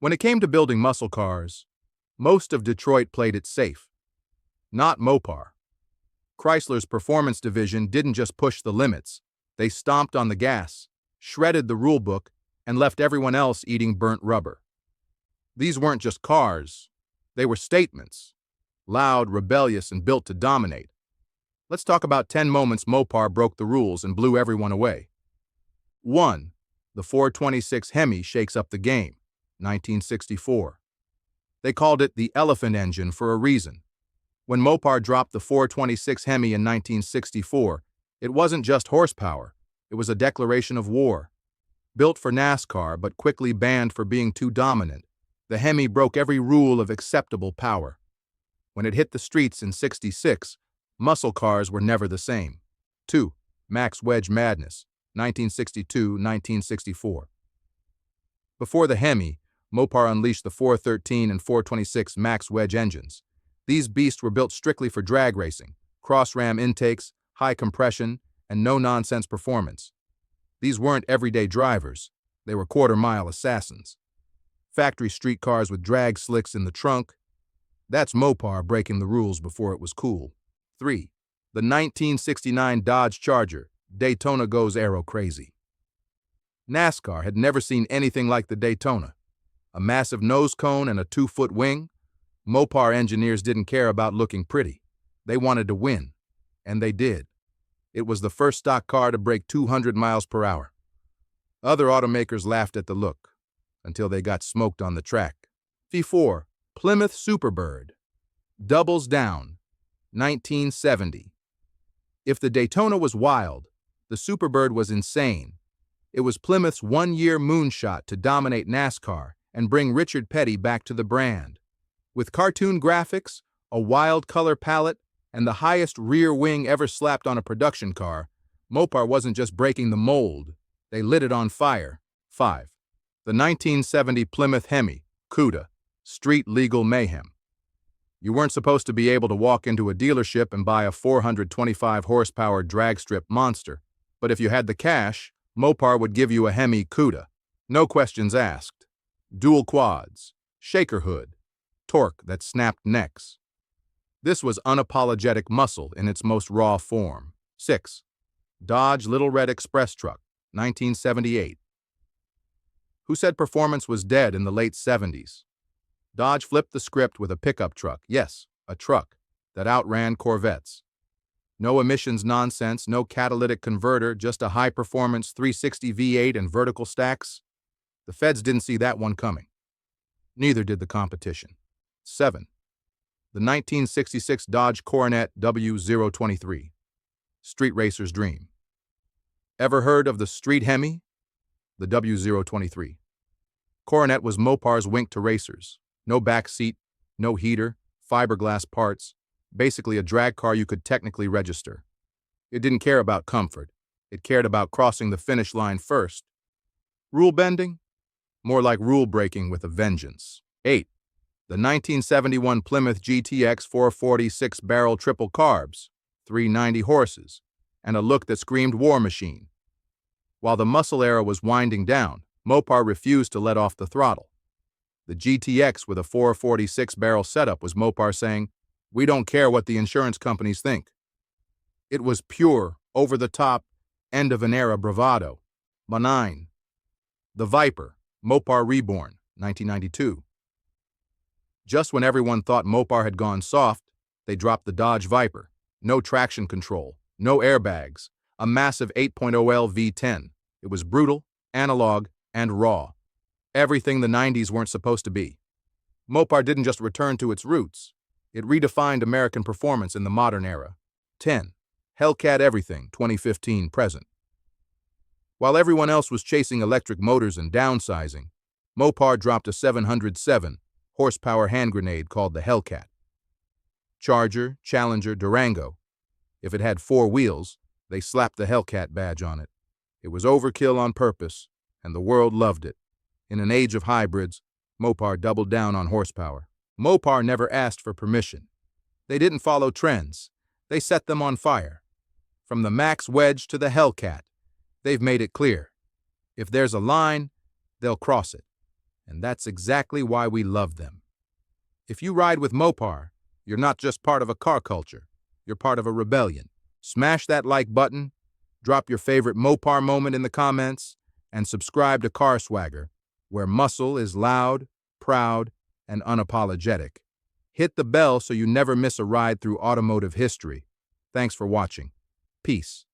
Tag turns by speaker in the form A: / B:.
A: When it came to building muscle cars, most of Detroit played it safe. Not Mopar. Chrysler's performance division didn't just push the limits. They stomped on the gas, shredded the rulebook, and left everyone else eating burnt rubber. These weren't just cars. They were statements. Loud, rebellious, and built to dominate. Let's talk about 10 moments Mopar broke the rules and blew everyone away. 1. The 426 HEMI shakes up the game, 1964. They called it the elephant engine for a reason. When Mopar dropped the 426 HEMI in 1964, it wasn't just horsepower, it was a declaration of war. Built for NASCAR but quickly banned for being too dominant, the HEMI broke every rule of acceptable power. When it hit the streets in '66, muscle cars were never the same. 2. Max Wedge Madness, 1962-1964. Before the HEMI, Mopar unleashed the 413 and 426 Max Wedge engines. These beasts were built strictly for drag racing, cross-ram intakes, high compression, and no-nonsense performance. These weren't everyday drivers, they were quarter-mile assassins. Factory street cars with drag slicks in the trunk. That's Mopar breaking the rules before it was cool. 3. The 1969 Dodge Charger, Daytona goes aero crazy. NASCAR had never seen anything like the Daytona. A massive nose cone and a 2-foot wing. Mopar engineers didn't care about looking pretty. They wanted to win. And they did. It was the first stock car to break 200 miles per hour. Other automakers laughed at the look, until they got smoked on the track. 4. Plymouth Superbird. Doubles down, 1970. If the Daytona was wild, the Superbird was insane. It was Plymouth's one-year moonshot to dominate NASCAR and bring Richard Petty back to the brand. With cartoon graphics, a wild color palette, and the highest rear wing ever slapped on a production car, Mopar wasn't just breaking the mold, they lit it on fire. 5. The 1970 Plymouth HEMI Cuda, street legal mayhem. You weren't supposed to be able to walk into a dealership and buy a 425 horsepower drag strip monster, but if you had the cash, Mopar would give you a HEMI Cuda. No questions asked. Dual quads, shaker hood, torque that snapped necks. This was unapologetic muscle in its most raw form. 6. Dodge Little Red Express Truck, 1978. Who said performance was dead in the late 70s? Dodge flipped the script with a pickup truck, yes, a truck, that outran Corvettes. No emissions nonsense, no catalytic converter, just a high-performance 360 V8 and vertical stacks. The feds didn't see that one coming. Neither did the competition. 7. The 1966 Dodge Coronet W023. Street racer's dream. Ever heard of the Street HEMI? The W023. Coronet was Mopar's wink to racers. No back seat, no heater, fiberglass parts, basically a drag car you could technically register. It didn't care about comfort. It cared about crossing the finish line first. Rule bending? More like rule breaking with a vengeance. 8. The 1971 Plymouth GTX 446 barrel triple carbs, 390 horses, and a look that screamed war machine. While the muscle era was winding down, Mopar refused to let off the throttle. The GTX with a 446 barrel setup was Mopar saying, "We don't care what the insurance companies think." It was pure, over-the-top, end-of-an-era bravado. 9. The Viper, Mopar Reborn, 1992. Just when everyone thought Mopar had gone soft, they dropped the Dodge Viper. No traction control, no airbags, a massive 8.0L V10. It was brutal, analog, and raw. Everything the 90s weren't supposed to be. Mopar didn't just return to its roots. It redefined American performance in the modern era. 10. Hellcat Everything, 2015 present. While everyone else was chasing electric motors and downsizing, Mopar dropped a 707 horsepower hand grenade called the Hellcat. Charger, Challenger, Durango. If it had 4 wheels, they slapped the Hellcat badge on it. It was overkill on purpose, and the world loved it. In an age of hybrids, Mopar doubled down on horsepower. Mopar never asked for permission. They didn't follow trends. They set them on fire. From the Max Wedge to the Hellcat, they've made it clear. If there's a line, they'll cross it. And that's exactly why we love them. If you ride with Mopar, you're not just part of a car culture, you're part of a rebellion. Smash that like button, drop your favorite Mopar moment in the comments, and subscribe to CarSwagger, where muscle is loud, proud, and unapologetic. Hit the bell so you never miss a ride through automotive history. Thanks for watching. Peace.